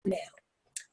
now.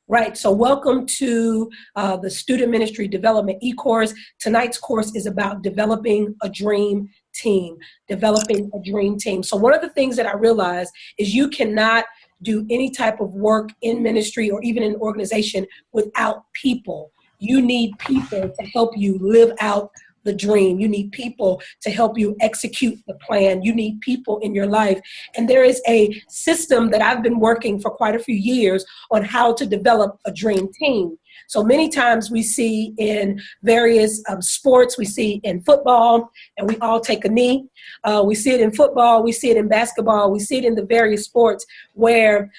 Right, so welcome to the Student Ministry Development e-course. Tonight's course is about developing a dream team, developing a dream team. So one of the things that I realized is you cannot do any type of work in ministry or even in an organization without people. You need people to help you live out the dream. You need people to help you execute the plan. You need people in your life. And there is a system that I've been working for quite a few years on how to develop a dream team. So many times we see in various sports, we see in football, and we all take a knee. We see it in football, we see it in basketball, we see it in the various sports where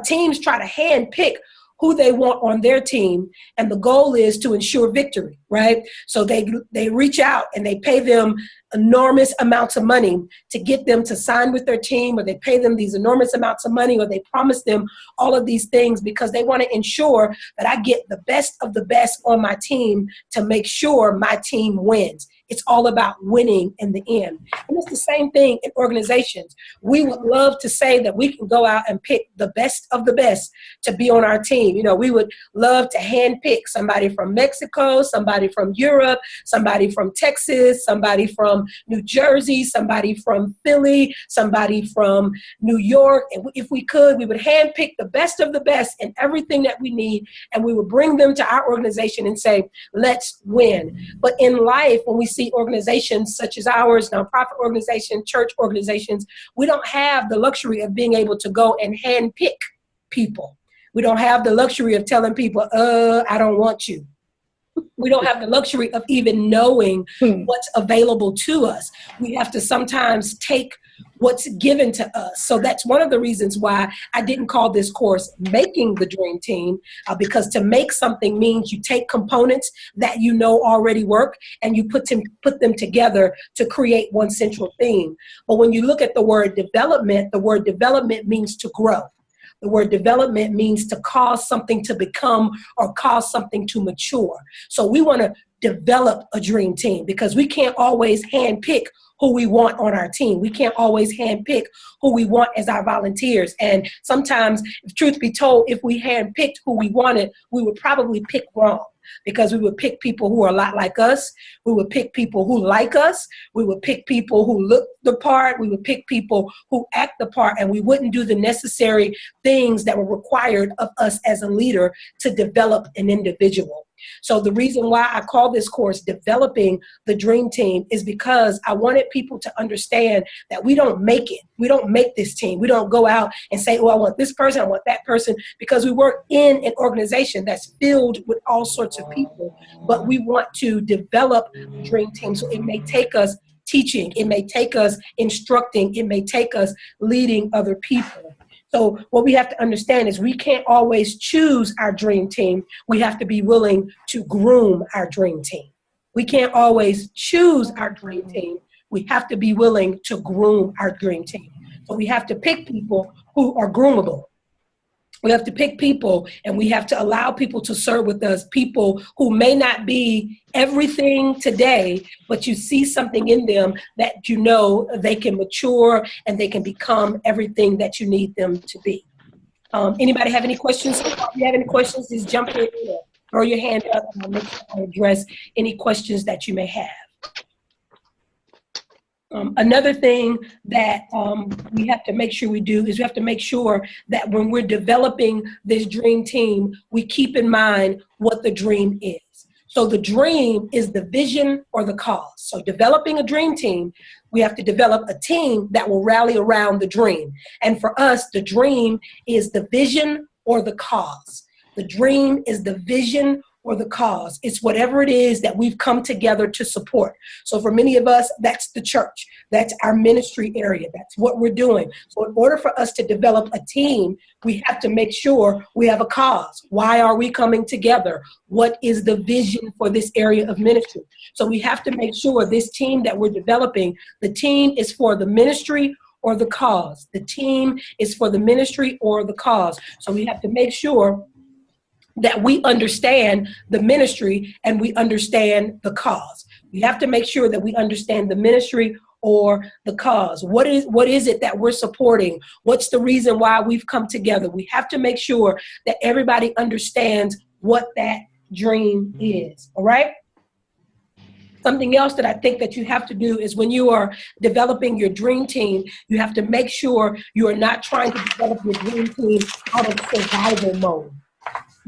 teams try to hand pick who they want on their team, and the goal is to ensure victory, right? So they reach out and they pay them enormous amounts of money to get them to sign with their team, or they pay them these enormous amounts of money, or they promise them all of these things because they want to ensure that I get the best of the best on my team to make sure my team wins. It's all about winning in the end. And it's the same thing in organizations. We would love to say that we can go out and pick the best of the best to be on our team. You know, we would love to hand pick somebody from Mexico, somebody from Europe, somebody from Texas, somebody from New Jersey, somebody from Philly, somebody from New York. And if we could, we would hand pick the best of the best and everything that we need, and we would bring them to our organization and say, let's win. But in life, when we see organizations such as ours, nonprofit organizations, church organizations, we don't have the luxury of being able to go and hand pick people. We don't have the luxury of telling people, I don't want you. We don't have the luxury of even knowing what's available to us. We have to sometimes take what's given to us. So that's one of the reasons why I didn't call this course Making the Dream Team, because to make something means you take components that you know already work and you put them together to create one central theme. But when you look at the word development means to grow. The word development means to cause something to become or cause something to mature. So we want to develop a dream team because we can't always handpick who we want on our team. We can't always handpick who we want as our volunteers. And sometimes, if truth be told, if we handpicked who we wanted, we would probably pick wrong. Because we would pick people who are a lot like us. We would pick people who like us. We would pick people who look the part. We would pick people who act the part. And we wouldn't do the necessary things that were required of us as a leader to develop an individual. So the reason why I call this course Developing the Dream Team is because I wanted people to understand that we don't make it. We don't make this team. We don't go out and say, oh, I want this person, I want that person, because we work in an organization that's filled with all sorts of people. But we want to develop a dream team. So it may take us teaching. It may take us instructing. It may take us leading other people. So what we have to understand is we can't always choose our dream team. We have to be willing to groom our dream team. We can't always choose our dream team. We have to be willing to groom our dream team. So we have to pick people who are groomable. We have to pick people, and we have to allow people to serve with us, people who may not be everything today, but you see something in them that you know they can mature and they can become everything that you need them to be. Anybody have any questions? If you have any questions, just jump in or throw your hand up, and I'll make sure I address any questions that you may have. Another thing that we have to make sure we do is we have to make sure that when we're developing this dream team, we keep in mind what the dream is. So the dream is the vision or the cause. So developing a dream team, we have to develop a team that will rally around the dream. And for us, the dream is the vision or the cause. The dream is the vision or the cause. It's whatever it is that we've come together to support. So for many of us, that's the church. That's our ministry area. That's what we're doing. So in order for us to develop a team, we have to make sure we have a cause. Why are we coming together? What is the vision for this area of ministry? So we have to make sure this team that we're developing, the team is for the ministry or the cause. The team is for the ministry or the cause. So we have to make sure that we understand the ministry and we understand the cause. We have to make sure that we understand the ministry or the cause? What is it that we're supporting? What's the reason why we've come together? We have to make sure that everybody understands what that dream is, all right? Something else that I think that you have to do is when you are developing your dream team, you have to make sure you are not trying to develop your dream team out of survival mode.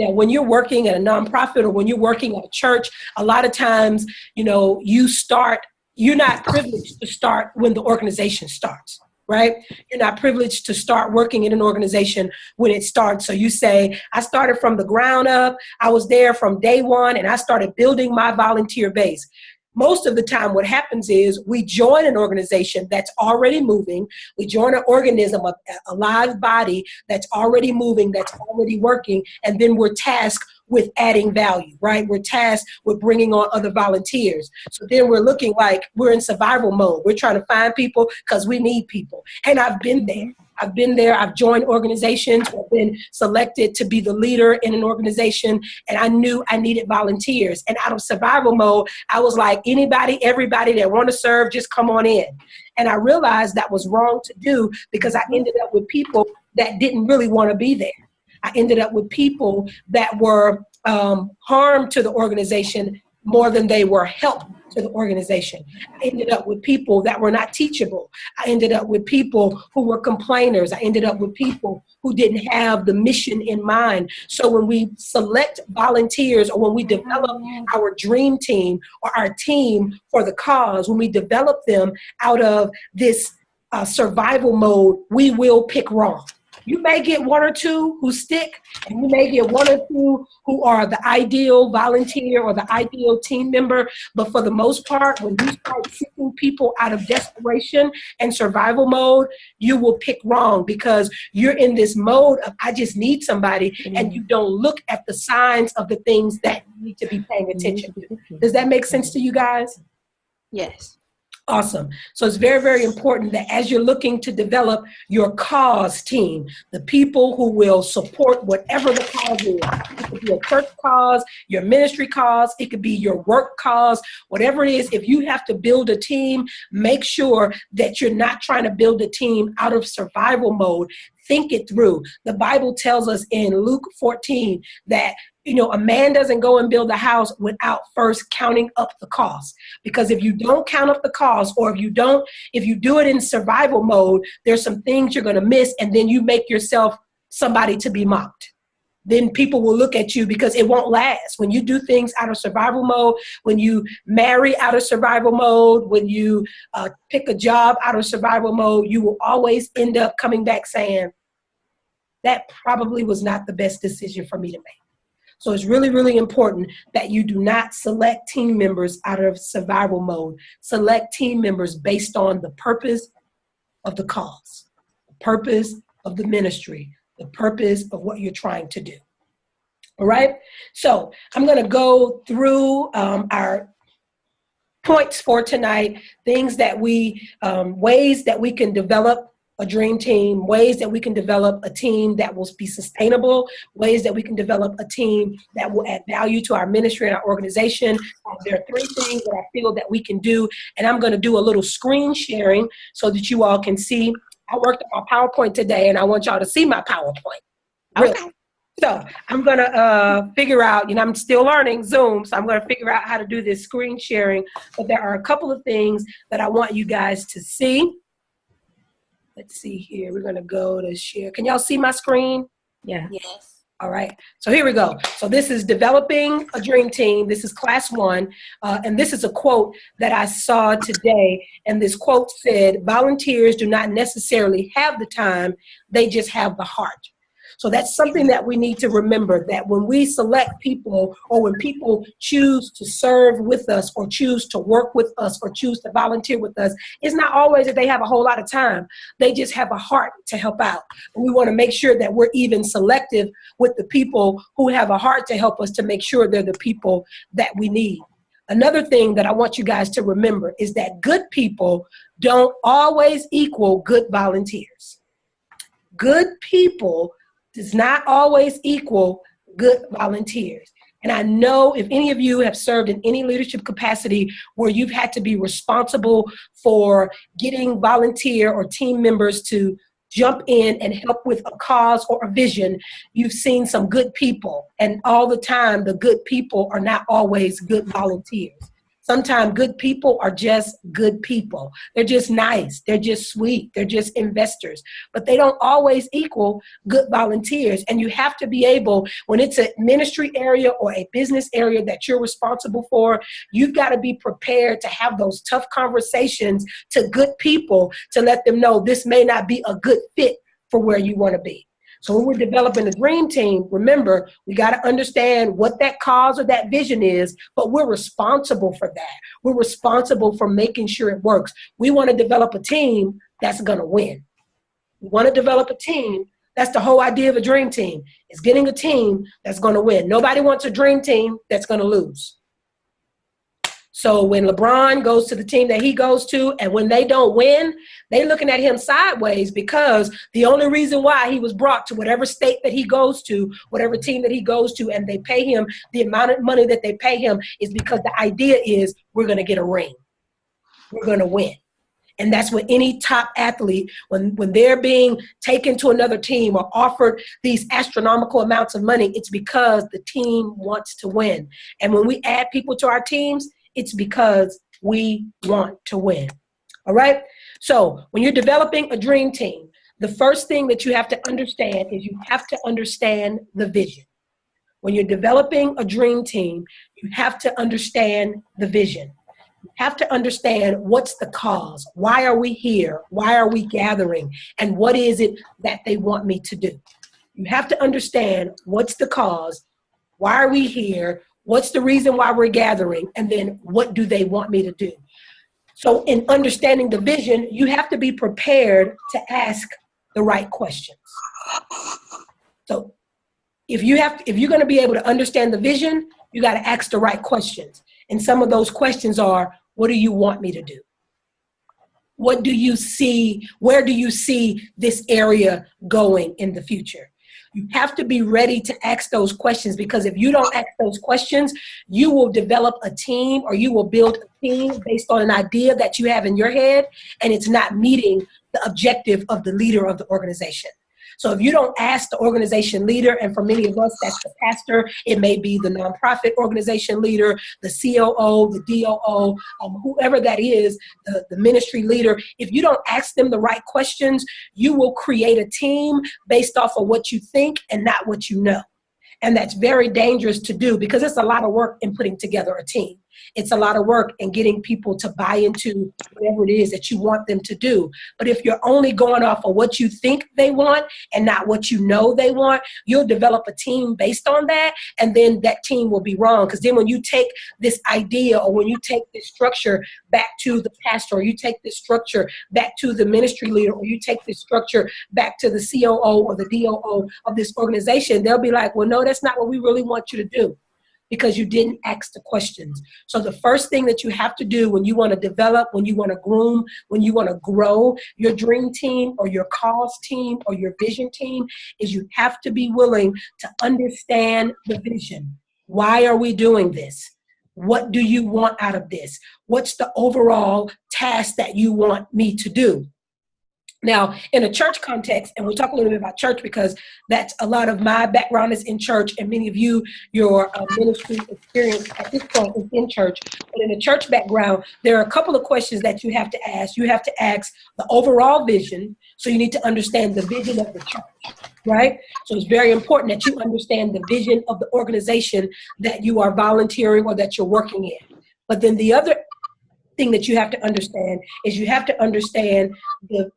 Now, when you're working at a nonprofit or when you're working at a church, a lot of times, you're not privileged to start when the organization starts, right? You're not privileged to start working in an organization when it starts. So you say, I started from the ground up, I was there from day one, and I started building my volunteer base. Most of the time what happens is we join an organization that's already moving. We join an organism, a live body that's already moving, that's already working, and then we're tasked with adding value, right? We're tasked with bringing on other volunteers. So then we're looking like we're in survival mode. We're trying to find people because we need people. And I've been there. I've joined organizations, I've been selected to be the leader in an organization, and I knew I needed volunteers. And out of survival mode, I was like, anybody, everybody that want to serve, just come on in. And I realized that was wrong to do because I ended up with people that didn't really want to be there. I ended up with people that were harm to the organization more than they were help to the organization. I ended up with people that were not teachable. I ended up with people who were complainers. I ended up with people who didn't have the mission in mind. So when we select volunteers or when we develop our dream team or our team for the cause, when we develop them out of this survival mode, we will pick wrong. You may get one or two who stick, and you may get one or two who are the ideal volunteer or the ideal team member. But for the most part, when you start picking people out of desperation and survival mode, you will pick wrong because you're in this mode of, I just need somebody, and you don't look at the signs of the things that you need to be paying attention to. Does that make sense to you guys? Yes. Awesome. So it's very, very important that as you're looking to develop your cause team, the people who will support whatever the cause is, it could be a church cause, your ministry cause, it could be your work cause, whatever it is, if you have to build a team, make sure that you're not trying to build a team out of survival mode. Think it through. The Bible tells us in Luke 14 that a man doesn't go and build a house without first counting up the cost. Because if you don't count up the cost, or if you do it in survival mode, there's some things you're going to miss, and then you make yourself somebody to be mocked. Then people will look at you because it won't last. When you do things out of survival mode, when you marry out of survival mode, when you pick a job out of survival mode, you will always end up coming back saying, that probably was not the best decision for me to make. So it's really, really important that you do not select team members out of survival mode. Select team members based on the purpose of the cause, the purpose of the ministry, the purpose of what you're trying to do. All right? So I'm going to go through our points for tonight, ways that we can develop a dream team, ways that we can develop a team that will be sustainable, ways that we can develop a team that will add value to our ministry and our organization. There are 3 things that I feel that we can do, and I'm going to do a little screen sharing so that you all can see. I worked on my PowerPoint today, and I want y'all to see my PowerPoint. Really. Okay. So I'm going to figure out, I'm still learning Zoom, so I'm going to figure out how to do this screen sharing, but there are a couple of things that I want you guys to see. Let's see here. We're going to go to share. Can y'all see my screen? Yeah. Yes. All right. So here we go. So this is developing a dream team. This is class 1. And this is a quote that I saw today. And this quote said, volunteers do not necessarily have the time. They just have the heart. So that's something that we need to remember, that when we select people or when people choose to serve with us or choose to work with us or choose to volunteer with us, it's not always that they have a whole lot of time. They just have a heart to help out. And we want to make sure that we're even selective with the people who have a heart to help us to make sure they're the people that we need. Another thing that I want you guys to remember is that good people don't always equal good volunteers. Good people does not always equal good volunteers. And I know if any of you have served in any leadership capacity where you've had to be responsible for getting volunteer or team members to jump in and help with a cause or a vision, you've seen some good people. And all the time, the good people are not always good volunteers. Sometimes good people are just good people. They're just nice. They're just sweet. They're just investors. But they don't always equal good volunteers. And you have to be able, when it's a ministry area or a business area that you're responsible for, you've got to be prepared to have those tough conversations to good people to let them know this may not be a good fit for where you want to be. So when we're developing a dream team, remember, we got to understand what that cause or that vision is, but we're responsible for that. We're responsible for making sure it works. We want to develop a team that's going to win. We want to develop a team. That's the whole idea of a dream team, is getting a team that's going to win. Nobody wants a dream team that's going to lose. So when LeBron goes to the team that he goes to, and when they don't win, they looking at him sideways, because the only reason why he was brought to whatever state that he goes to, whatever team that he goes to, and they pay him the amount of money that they pay him, is because the idea is we're going to get a ring. We're going to win. And that's what any top athlete, when they're being taken to another team or offered these astronomical amounts of money, it's because the team wants to win. And when we add people to our teams, it's because we want to win. All right? So when you're developing a dream team, the first thing that you have to understand is you have to understand the vision. When you're developing a dream team, you have to understand the vision. You have to understand what's the cause. Why are we here? Why are we gathering? And what is it that they want me to do? You have to understand what's the cause. Why are we here? What's the reason why we're gathering? And then what do they want me to do? So in understanding the vision, you have to be prepared to ask the right questions. So if you're going to be able to understand the vision, you got to ask the right questions. And some of those questions are, what do you want me to do? What do you see? Where do you see this area going in the future? You have to be ready to ask those questions, because if you don't ask those questions, you will develop a team, or you will build a team based on an idea that you have in your head, and it's not meeting the objective of the leader of the organization. So if you don't ask the organization leader, and for many of us, that's the pastor, it may be the nonprofit organization leader, the COO, the DOO, whoever that is, the ministry leader, if you don't ask them the right questions, you will create a team based off of what you think and not what you know. And that's very dangerous to do, because it's a lot of work in putting together a team. It's a lot of work in getting people to buy into whatever it is that you want them to do. But if you're only going off of what you think they want and not what you know they want, you'll develop a team based on that, and then that team will be wrong. Because then when you take this idea, or when you take this structure back to the pastor, or you take this structure back to the ministry leader, or you take this structure back to the COO or the DOO of this organization, they'll be like, well, no, that's not what we really want you to do, because you didn't ask the questions. So the first thing that you have to do when you want to develop, when you want to groom, when you want to grow your dream team or your cause team or your vision team, is you have to be willing to understand the vision. Why are we doing this? What do you want out of this? What's the overall task that you want me to do? Now, in a church context, and we'll talk a little bit about church, because that's a lot of my background is in church, and many of you, your ministry experience at this point is in church. But in a church background, there are a couple of questions that you have to ask. You have to ask the overall vision, so you need to understand the vision of the church, right? So it's very important that you understand the vision of the organization that you are volunteering or that you're working in. But then the other thing that you have to understand is you have to understand the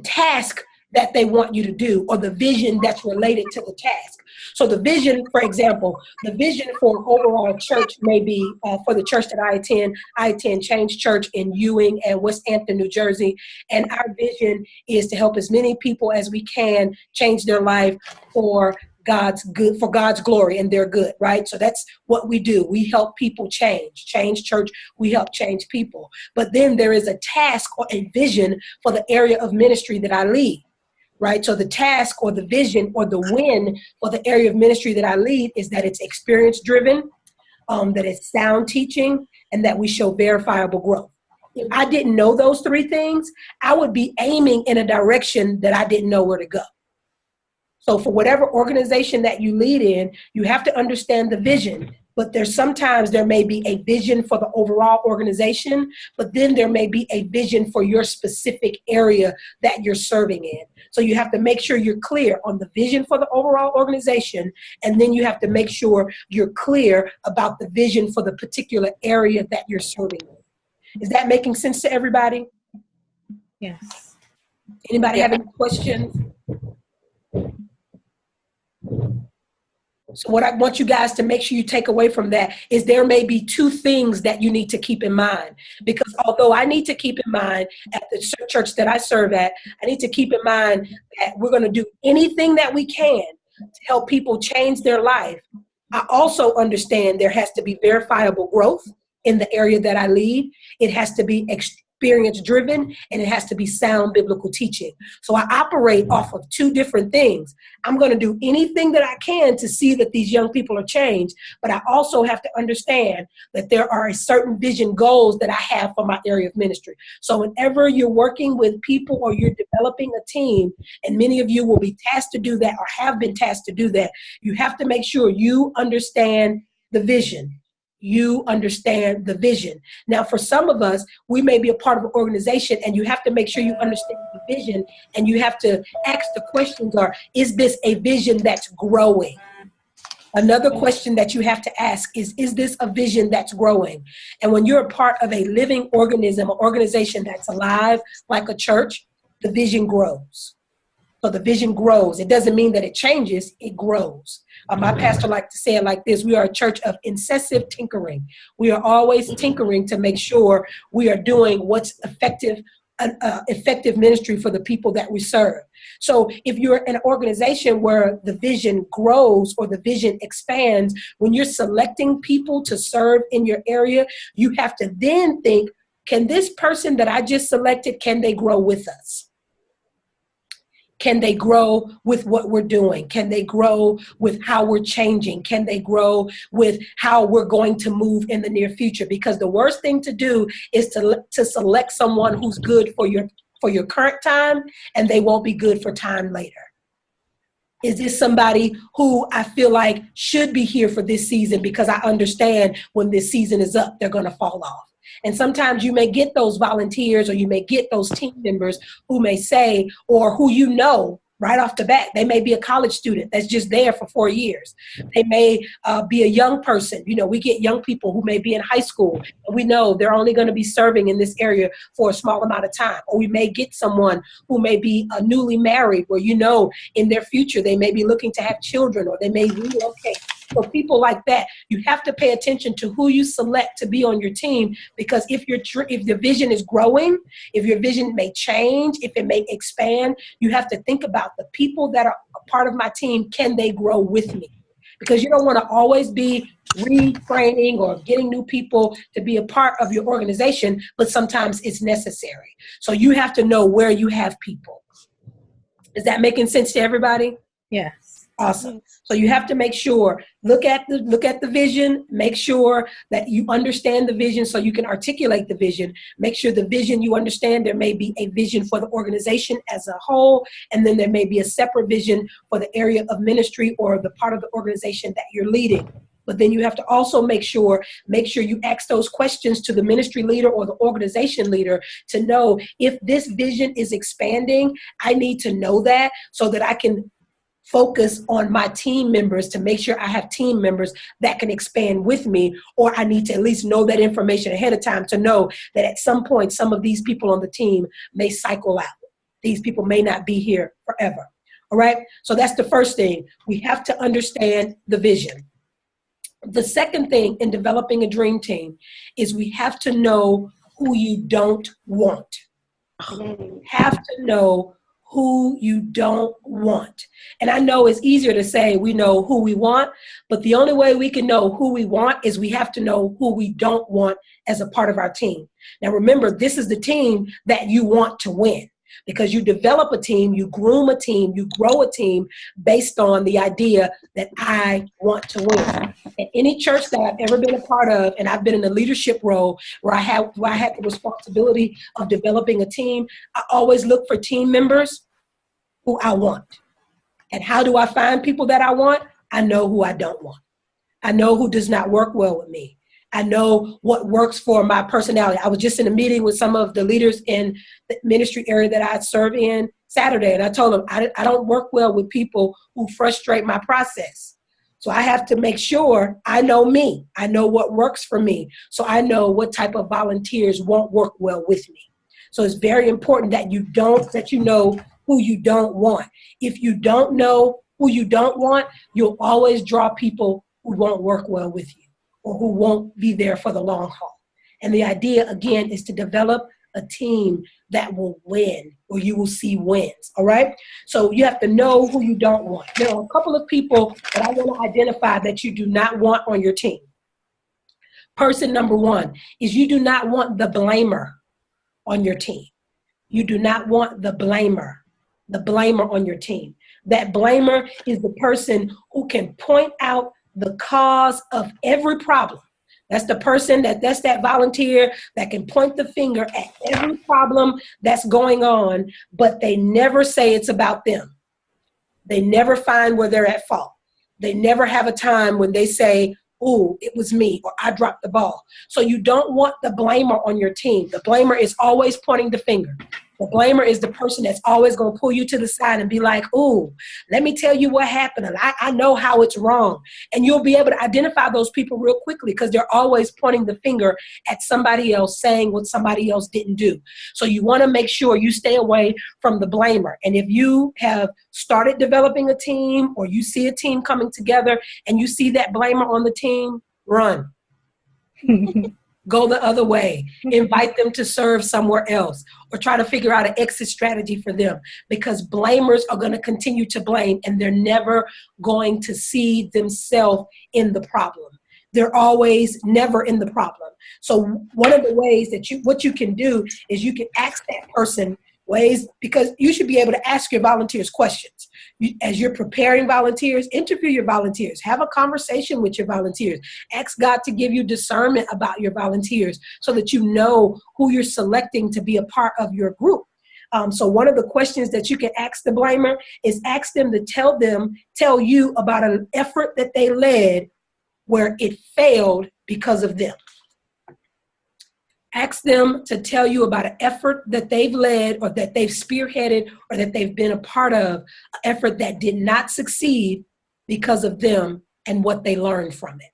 task that they want you to do, or the vision that's related to the task. So the vision, for example, the vision for an overall church may be, for the church that I attend Change Church in Ewing and West Hampton, New Jersey. And our vision is to help as many people as we can change their life for God's good, for God's glory and their good, right? So that's what we do. We help people change. Change Church, we help change people. But then there is a task or a vision for the area of ministry that I lead, right? So the task or the vision or the win for the area of ministry that I lead is that it's experience driven, that it's sound teaching, and that we show verifiable growth. If I didn't know those three things, I would be aiming in a direction that I didn't know where to go. So for whatever organization that you lead in, you have to understand the vision, but sometimes there may be a vision for the overall organization, but then there may be a vision for your specific area that you're serving in. So you have to make sure you're clear on the vision for the overall organization, and then you have to make sure you're clear about the vision for the particular area that you're serving in. Is that making sense to everybody? Yes. Anybody have any questions? So what I want you guys to make sure you take away from that is there may be two things that you need to keep in mind. Because although I need to keep in mind at the church that I serve at, I need to keep in mind that we're going to do anything that we can to help people change their life. I also understand there has to be verifiable growth in the area that I lead. It has to be experience driven, and it has to be sound biblical teaching. So I operate off of two different things. I'm going to do anything that I can to see that these young people are changed, but I also have to understand that there are certain vision goals that I have for my area of ministry. So whenever you're working with people or you're developing a team, and many of you will be tasked to do that or have been tasked to do that, you have to make sure you understand the vision. You understand the vision. Now, for some of us, we may be a part of an organization, and you have to make sure you understand the vision, and you have to ask the questions is this a vision that's growing? Another question that you have to ask is this a vision that's growing? And when you're a part of a living organism, an organization that's alive, like a church, the vision grows. So the vision grows. It doesn't mean that it changes, it grows. My pastor liked to say it like this: we are a church of incessant tinkering. We are always tinkering to make sure we are doing what's effective ministry for the people that we serve. So if you're in an organization where the vision grows or the vision expands, when you're selecting people to serve in your area, you have to then think, can this person that I just selected, can they grow with us? Can they grow with what we're doing? Can they grow with how we're changing? Can they grow with how we're going to move in the near future? Because the worst thing to do is to select someone who's good for your current time, and they won't be good for time later. Is this somebody who I feel like should be here for this season because I understand when this season is up, they're going to fall off? And sometimes you may get those volunteers, or you may get those team members who may say, or who you know right off the bat, they may be a college student that's just there for 4 years. They may be a young person. You know, we get young people who may be in high school, and we know they're only going to be serving in this area for a small amount of time. Or we may get someone who may be newly married, where you know in their future they may be looking to have children, or they may relocate. So people like that, you have to pay attention to who you select to be on your team, because if the vision is growing, if your vision may change, if it may expand, you have to think about the people that are a part of my team. Can they grow with me? Because you don't want to always be retraining or getting new people to be a part of your organization, but sometimes it's necessary. So you have to know where you have people. Is that making sense to everybody? Yes. Awesome. So you have to make sure, look at the vision, make sure that you understand the vision so you can articulate the vision. Make sure the vision you understand, there may be a vision for the organization as a whole, and then there may be a separate vision for the area of ministry or the part of the organization that you're leading. But then you have to also make sure you ask those questions to the ministry leader or the organization leader to know if this vision is expanding. I need to know that so that I can focus on my team members to make sure I have team members that can expand with me, or I need to at least know that information ahead of time to know that at some point, some of these people on the team may cycle out. These people may not be here forever. All right. So that's the first thing. We have to understand the vision. The second thing in developing a dream team is we have to know who you don't want. You have to know who you don't want. And I know it's easier to say we know who we want, but the only way we can know who we want is we have to know who we don't want as a part of our team. Now remember, this is the team that you want to win. because you develop a team, you groom a team, you grow a team based on the idea that I want to win. At any church that I've ever been a part of, and I've been in a leadership role where I had the responsibility of developing a team, I always look for team members who I want. And how do I find people that I want? I know who I don't want. I know who does not work well with me. I know what works for my personality. I was just in a meeting with some of the leaders in the ministry area that I serve in Saturday, and I told them I don't work well with people who frustrate my process. So I have to make sure I know me. I know what works for me. So I know what type of volunteers won't work well with me. So it's very important that you know who you don't want. If you don't know who you don't want, you'll always draw people who won't work well with you, or who won't be there for the long haul. And the idea, again, is to develop a team that will win, or you will see wins, all right? So you have to know who you don't want. There are a couple of people that I want to identify that you do not want on your team. Person number one is you do not want the blamer on your team. You do not want the blamer on your team. That blamer is the person who can point out the cause of every problem. That's the person that's that volunteer that can point the finger at every problem that's going on, but they never say it's about them. They never find where they're at fault. They never have a time when they say, "Ooh, it was me," or "I dropped the ball." So you don't want the blamer on your team. The blamer is always pointing the finger. The blamer is the person that's always going to pull you to the side and be like, "Ooh, let me tell you what happened. And I know how it's wrong." And you'll be able to identify those people real quickly because they're always pointing the finger at somebody else, saying what somebody else didn't do. So you want to make sure you stay away from the blamer. And if you have started developing a team, or you see a team coming together and you see that blamer on the team, run. Go the other way. Invite them to serve somewhere else, or try to figure out an exit strategy for them, because blamers are going to continue to blame, and they're never going to see themselves in the problem. They're always never in the problem. So one of the ways that what you can do is you can ask that person because you should be able to ask your volunteers questions. As you're preparing volunteers, interview your volunteers, have a conversation with your volunteers, ask God to give you discernment about your volunteers so that you know who you're selecting to be a part of your group. So one of the questions that you can ask the blamer is ask them to tell you about an effort that they led where it failed because of them. Ask them to tell you about an effort that they've led, or that they've spearheaded, or that they've been a part of, an effort that did not succeed because of them and what they learned from it.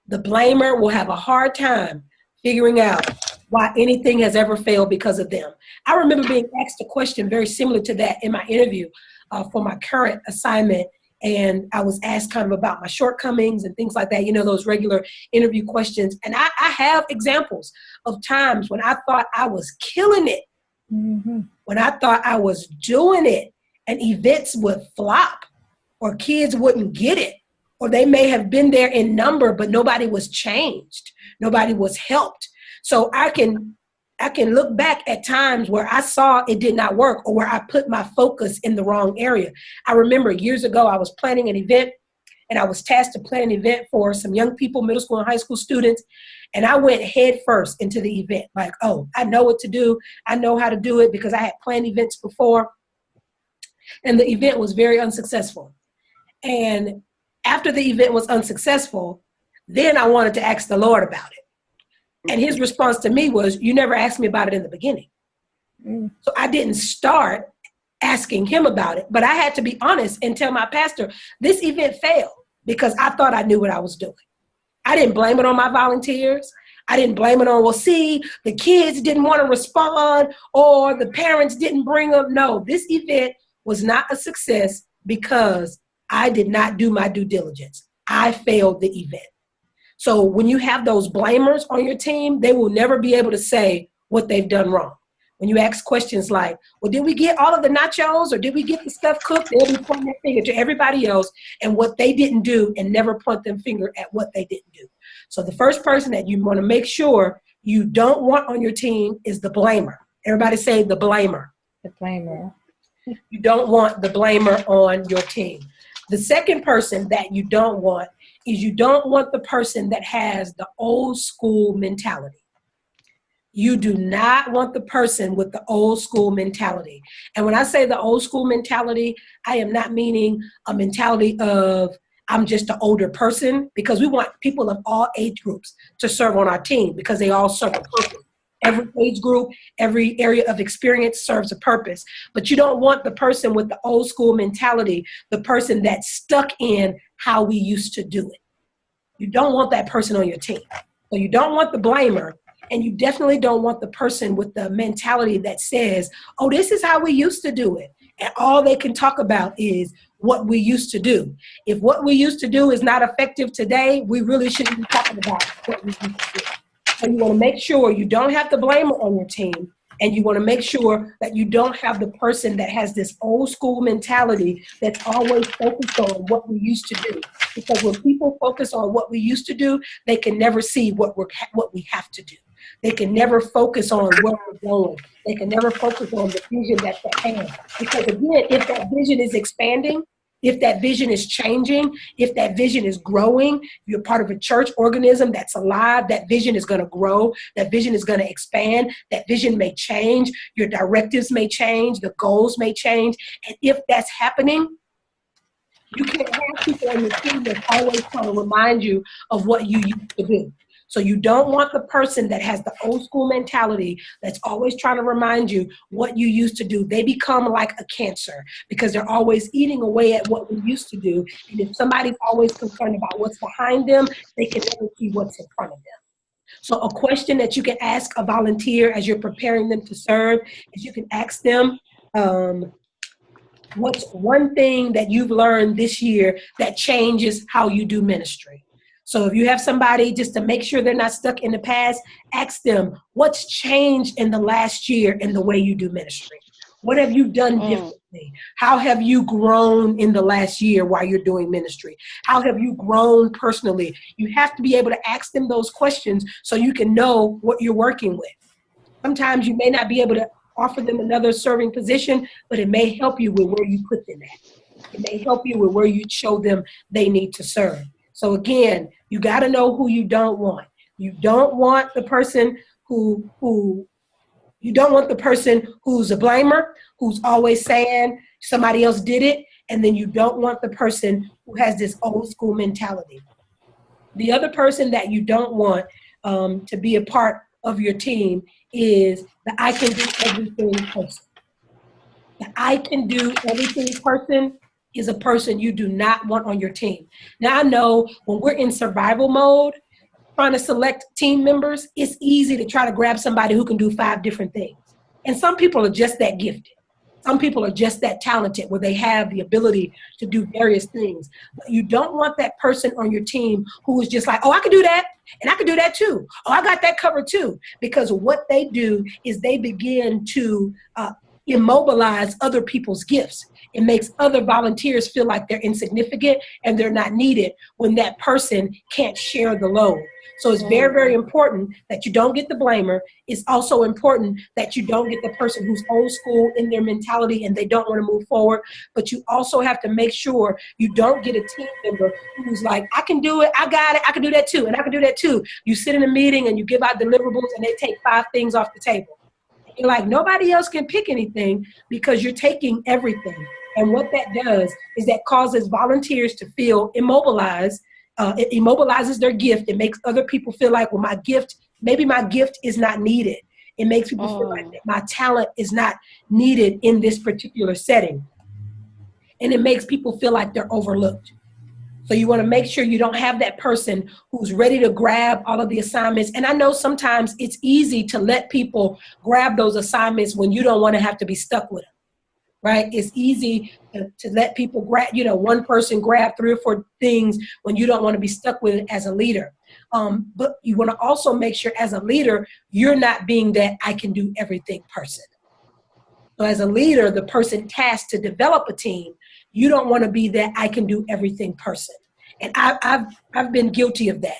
The blamer will have a hard time figuring out why anything has ever failed because of them. I remember being asked a question very similar to that in my interview for my current assignment. And I was asked kind of about my shortcomings and things like that, those regular interview questions. And I have examples of times when I thought I was killing it, when I thought I was doing it, and events would flop, or kids wouldn't get it, or they may have been there in number, but nobody was changed. Nobody was helped. So I can look back at times where I saw it did not work, or where I put my focus in the wrong area. I remember years ago, I was planning an event, and I was tasked to plan an event for some young people, middle school and high school students. And I went head first into the event, like, oh, I know what to do. I know how to do it because I had planned events before. And the event was very unsuccessful. And after the event was unsuccessful, then I wanted to ask the Lord about it. And his response to me was, "You never asked me about it in the beginning." So I didn't start asking him about it, but I had to be honest and tell my pastor, this event failed because I thought I knew what I was doing. I didn't blame it on my volunteers. I didn't blame it on, well, see, the kids didn't want to respond, or the parents didn't bring up. No, this event was not a success because I did not do my due diligence. I failed the event. So when you have those blamers on your team, they will never be able to say what they've done wrong. When you ask questions like, well, did we get all of the nachos, or did we get the stuff cooked? They'll be pointing their finger to everybody else and what they didn't do, and never point their finger at what they didn't do. So the first person that you want to make sure you don't want on your team is the blamer. Everybody say the blamer. The blamer. You don't want the blamer on your team. The second person that you don't want is you don't want the person that has the old school mentality. You do not want the person with the old school mentality. And when I say the old school mentality, I am not meaning a mentality of I'm just an older person, because we want people of all age groups to serve on our team because they all serve a purpose. Every age group, every area of experience serves a purpose. But you don't want the person with the old school mentality, the person that's stuck in how we used to do it. You don't want that person on your team. So you don't want the blamer. And you definitely don't want the person with the mentality that says, oh, this is how we used to do it. And all they can talk about is what we used to do. If what we used to do is not effective today, we really shouldn't be talking about what we used to do. So you want to make sure you don't have the blamer on your team. And you want to make sure that you don't have the person that has this old school mentality that's always focused on what we used to do. Because when people focus on what we used to do, they can never see what we have to do. They can never focus on where we're going. They can never focus on the vision that they have. Because again, if that vision is expanding, if that vision is changing, if that vision is growing, you're part of a church organism that's alive, that vision is going to grow, that vision is going to expand, that vision may change, your directives may change, the goals may change. And if that's happening, you can't have people on your team that's always trying to remind you of what you used to do. So you don't want the person that has the old school mentality that's always trying to remind you what you used to do. They become like a cancer because they're always eating away at what we used to do. And if somebody's always concerned about what's behind them, they can never see what's in front of them. So a question that you can ask a volunteer as you're preparing them to serve is you can ask them, what's one thing that you've learned this year that changes how you do ministry? So if you have somebody, just to make sure they're not stuck in the past, ask them, what's changed in the last year in the way you do ministry? What have you done differently? How have you grown in the last year while you're doing ministry? How have you grown personally? You have to be able to ask them those questions so you can know what you're working with. Sometimes you may not be able to offer them another serving position, but it may help you with where you put them at. It may help you with where you show them they need to serve. So again, you got to know who you don't want. You don't want the person who's a blamer, who's always saying somebody else did it, and then you don't want the person who has this old school mentality. The other person that you don't want to be a part of your team is the I can do everything person. The I can do everything person is a person you do not want on your team. Now I know when we're in survival mode, trying to select team members, it's easy to try to grab somebody who can do 5 different things. And some people are just that gifted. Some people are just that talented where they have the ability to do various things. But you don't want that person on your team who is just like, oh, I can do that, and I can do that too. Oh, I got that covered too. Because what they do is they begin to immobilize other people's gifts. It makes other volunteers feel like they're insignificant and they're not needed when that person can't share the load. So it's very, very important that you don't get the blamer. It's also important that you don't get the person who's old school in their mentality and they don't want to move forward. But you also have to make sure you don't get a team member who's like, I can do it, I got it, I can do that too, and I can do that too. You sit in a meeting and you give out deliverables and they take 5 things off the table. You're like, nobody else can pick anything because you're taking everything. And what that does is that causes volunteers to feel immobilized. It immobilizes their gift. It makes other people feel like, well, maybe my gift is not needed. It makes people feel like that my talent is not needed in this particular setting. And it makes people feel like they're overlooked. So you want to make sure you don't have that person who's ready to grab all of the assignments. And I know sometimes it's easy to let people grab those assignments when you don't want to have to be stuck with them. Right? It's easy to let people grab, one person grab 3 or 4 things when you don't want to be stuck with it as a leader. But you want to also make sure as a leader, you're not being that I can do everything person. So as a leader, the person tasked to develop a team, you don't want to be that I can do everything person. And I've been guilty of that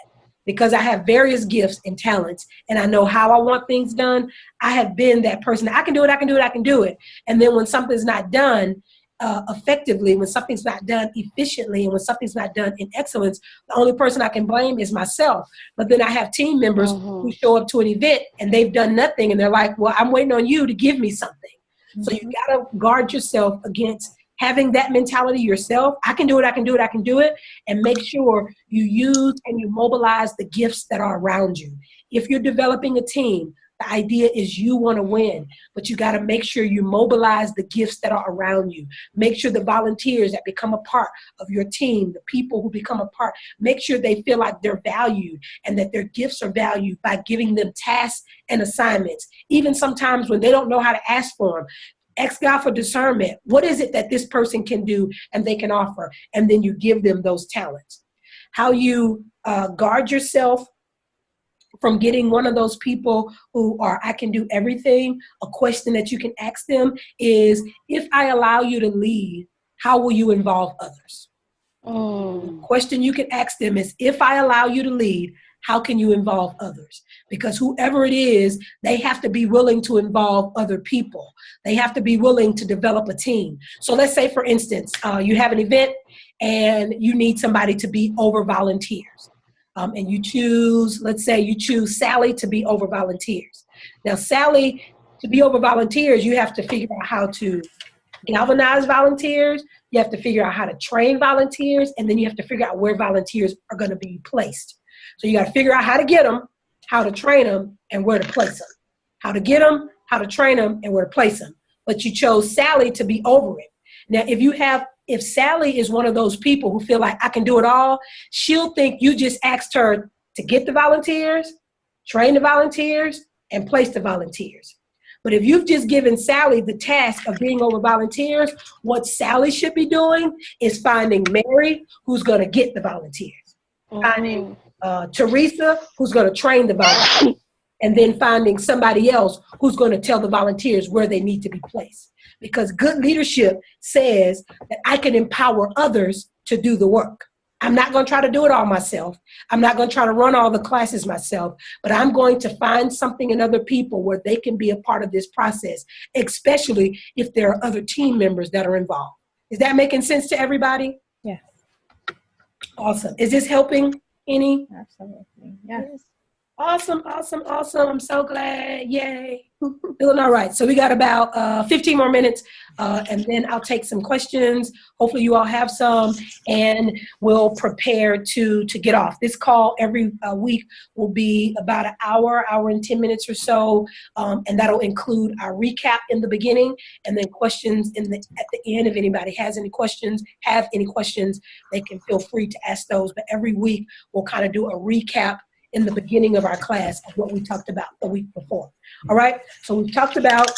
because I have various gifts and talents and I know how I want things done. I have been that person. I can do it, I can do it, I can do it. And then when something's not done effectively, when something's not done efficiently, and when something's not done in excellence, the only person I can blame is myself. But then I have team members who show up to an event and they've done nothing and they're like, well, I'm waiting on you to give me something. So you got to guard yourself against having that mentality yourself. I can do it, I can do it, I can do it. And make sure you use and you mobilize the gifts that are around you. If you're developing a team, the idea is you want to win, but you got to make sure you mobilize the gifts that are around you. Make sure the volunteers that become a part of your team, the people who become a part, make sure they feel like they're valued and that their gifts are valued by giving them tasks and assignments. Even sometimes when they don't know how to ask for them, ask God for discernment. What is it that this person can do and they can offer? And then you give them those talents. How you guard yourself from getting one of those people who are, I can do everything. A question that you can ask them is, if I allow you to lead, how will you involve others? Question you can ask them is, if I allow you to lead, how can you involve others? Because whoever it is, they have to be willing to involve other people. They have to be willing to develop a team. So let's say, for instance, you have an event and you need somebody to be over volunteers. And you choose, let's say you choose Sally to be over volunteers. Now, Sally, to be over volunteers, you have to figure out how to galvanize volunteers. You have to figure out how to train volunteers. And then you have to figure out where volunteers are going to be placed. So you got to figure out how to get them, how to train them, and where to place them. How to get them, how to train them, and where to place them. But you chose Sally to be over it. Now, if Sally is one of those people who feel like I can do it all, she'll think you just asked her to get the volunteers, train the volunteers, and place the volunteers. But if you've just given Sally the task of being over volunteers, what Sally should be doing is finding Mary, who's going to get the volunteers, finding Teresa, who's going to train the volunteers, and then finding somebody else who's going to tell the volunteers where they need to be placed. Because good leadership says that I can empower others to do the work. I'm not going to try to do it all myself. I'm not going to try to run all the classes myself, but I'm going to find something in other people where they can be a part of this process, especially if there are other team members that are involved. Is that making sense to everybody? Yes. Awesome. Is this helping any? Absolutely. Yes. Awesome, awesome, awesome. I'm so glad. Yay. Feeling all right. So we got about 15 more minutes, and then I'll take some questions. Hopefully you all have some, and we'll prepare to get off. This call every week will be about an hour and 10 minutes or so, and that'll include our recap in the beginning, and then questions at the end. If anybody has any questions, they can feel free to ask those. But every week we'll kind of do a recap in the beginning of our class of what we talked about the week before. All right, so we've talked about,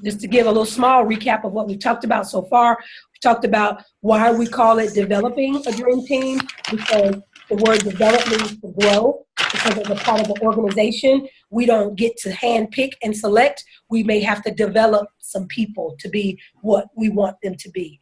just to give a little small recap of what we've talked about so far, we talked about why we call it developing a dream team, because the word develop means to grow, because as a part of the organization, we don't get to handpick and select. We may have to develop some people to be what we want them to be.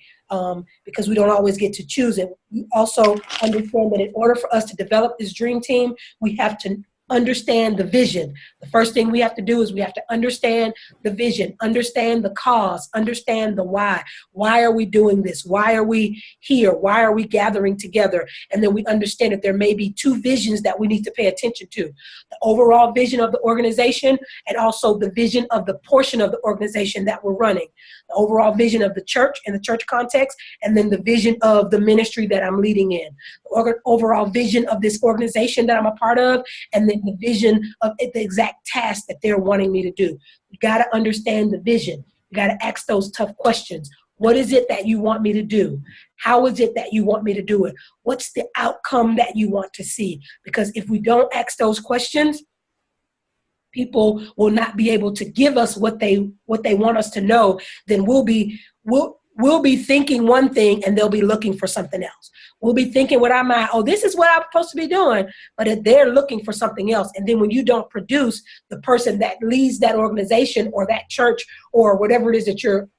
Because we don't always get to choose it. We also understand that in order for us to develop this dream team, we have to understand the vision. The first thing we have to do is we have to understand the vision, understand the cause, understand the why. Why are we doing this? Why are we here? Why are we gathering together? And then we understand that there may be two visions that we need to pay attention to. The overall vision of the organization, and also the vision of the portion of the organization that we're running. The overall vision of the church and the church context, and then the vision of the ministry that I'm leading in. The overall vision of this organization that I'm a part of, and then the vision of the exact task that they're wanting me to do. You got to understand the vision. You got to ask those tough questions. What is it that you want me to do? How is it that you want me to do it? What's the outcome that you want to see? Because if we don't ask those questions, people will not be able to give us what they want us to know. Then we'll be thinking one thing and they'll be looking for something else. We'll be thinking with our mind, oh, this is what I'm supposed to be doing, but they're looking for something else. And then when you don't produce, the person that leads that organization or that church or whatever it is that you're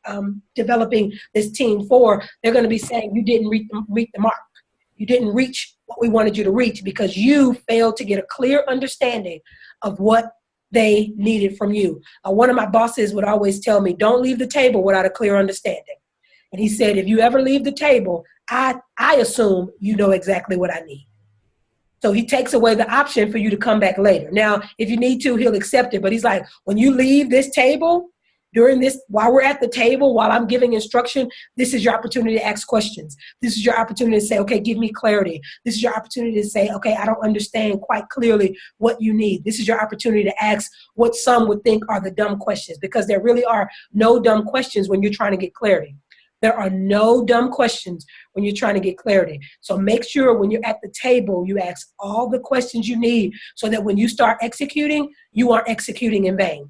developing this team for, they're going to be saying you didn't meet the mark. You didn't reach what we wanted you to reach because you failed to get a clear understanding of what they needed from you. One of my bosses would always tell me, don't leave the table without a clear understanding. And he said, if you ever leave the table, I assume you know exactly what I need. So he takes away the option for you to come back later. Now, if you need to, he'll accept it. But he's like, when you leave this table, during this, while we're at the table, while I'm giving instruction, this is your opportunity to ask questions. This is your opportunity to say, okay, give me clarity. This is your opportunity to say, okay, I don't understand quite clearly what you need. This is your opportunity to ask what some would think are the dumb questions, because there really are no dumb questions when you're trying to get clarity. There are no dumb questions when you're trying to get clarity. So make sure when you're at the table, you ask all the questions you need so that when you start executing, you aren't executing in vain.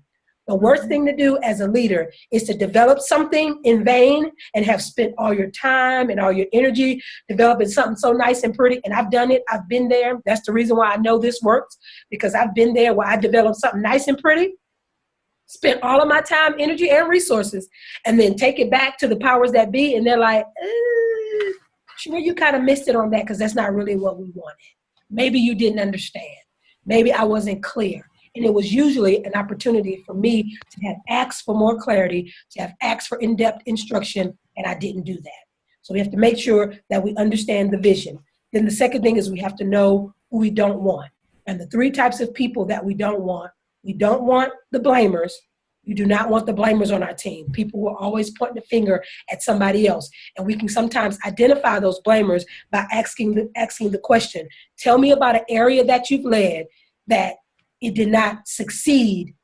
The worst thing to do as a leader is to develop something in vain and have spent all your time and all your energy developing something so nice and pretty. And I've done it. I've been there. That's the reason why I know this works, because I've been there where I developed something nice and pretty, spent all of my time, energy, and resources, and then take it back to the powers that be, and they're like, sure, you kind of missed it on that because that's not really what we wanted. Maybe you didn't understand. Maybe I wasn't clear. And it was usually an opportunity for me to have asked for more clarity, to have asked for in-depth instruction, and I didn't do that. So we have to make sure that we understand the vision. Then the second thing is we have to know who we don't want. And the three types of people that we don't want the blamers. You do not want the blamers on our team. People who are always pointing the finger at somebody else. And we can sometimes identify those blamers by asking the question, tell me about an area that you've led that it did not succeed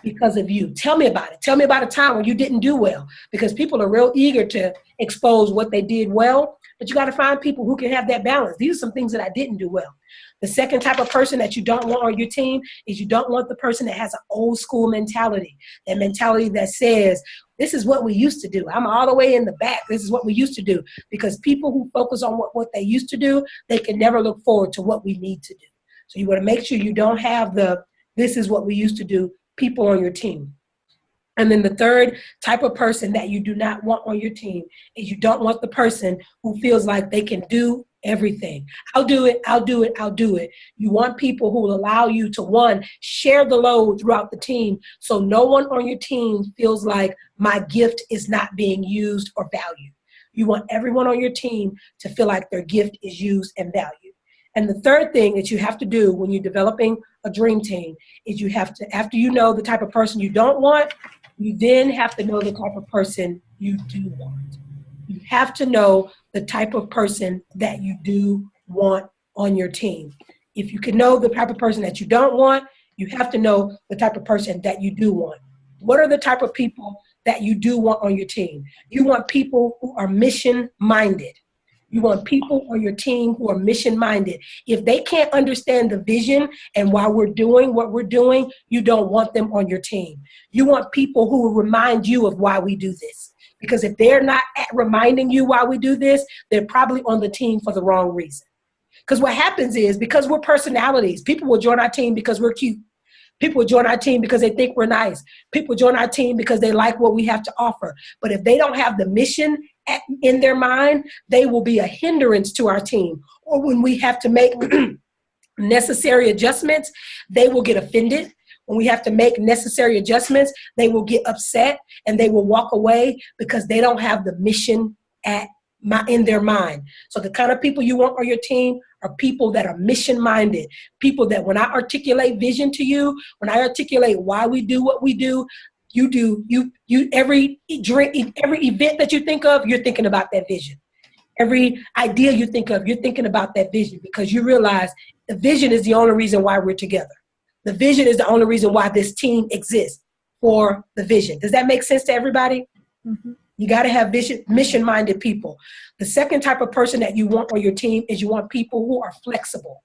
because of you. Tell me about it. Tell me about a time when you didn't do well, because people are real eager to expose what they did well, but you got to find people who can have that balance. These are some things that I didn't do well. The second type of person that you don't want on your team is you don't want the person that has an old school mentality, that mentality that says, this is what we used to do. I'm all the way in the back. This is what we used to do. Because people who focus on what they used to do, they can never look forward to what we need to do. So you want to make sure you don't have this is what we used to do people on your team. And then the third type of person that you do not want on your team is you don't want the person who feels like they can do everything. I'll do it, I'll do it, I'll do it. You want people who will allow you to, one, share the load throughout the team so no one on your team feels like my gift is not being used or valued. You want everyone on your team to feel like their gift is used and valued. And the third thing that you have to do when you're developing a dream team is you have to, after you know the type of person you don't want, you then have to know the type of person you do want. You have to know the type of person that you do want on your team. If you can know the type of person that you don't want, you have to know the type of person that you do want. What are the type of people that you do want on your team? You want people who are mission-minded. You want people on your team who are mission-minded. If they can't understand the vision and why we're doing what we're doing, you don't want them on your team. You want people who will remind you of why we do this. Because if they're not reminding you why we do this, they're probably on the team for the wrong reason. Because what happens is, because we're personalities, people will join our team because we're cute. People will join our team because they think we're nice. People join our team because they like what we have to offer. But if they don't have the mission in their mind, they will be a hindrance to our team. Or when we have to make necessary adjustments, they will get offended. When we have to make necessary adjustments, they will get upset and they will walk away because they don't have the mission in their mind. So the kind of people you want on your team are people that are mission-minded, people that when I articulate vision to you, when I articulate why we do what we do, every event that you think of, you're thinking about that vision. Every idea you think of, you're thinking about that vision, because you realize the vision is the only reason why we're together. The vision is the only reason why this team exists, for the vision. Does that make sense to everybody? Mm-hmm. You got to have vision, mission-minded people. The second type of person that you want on your team is you want people who are flexible.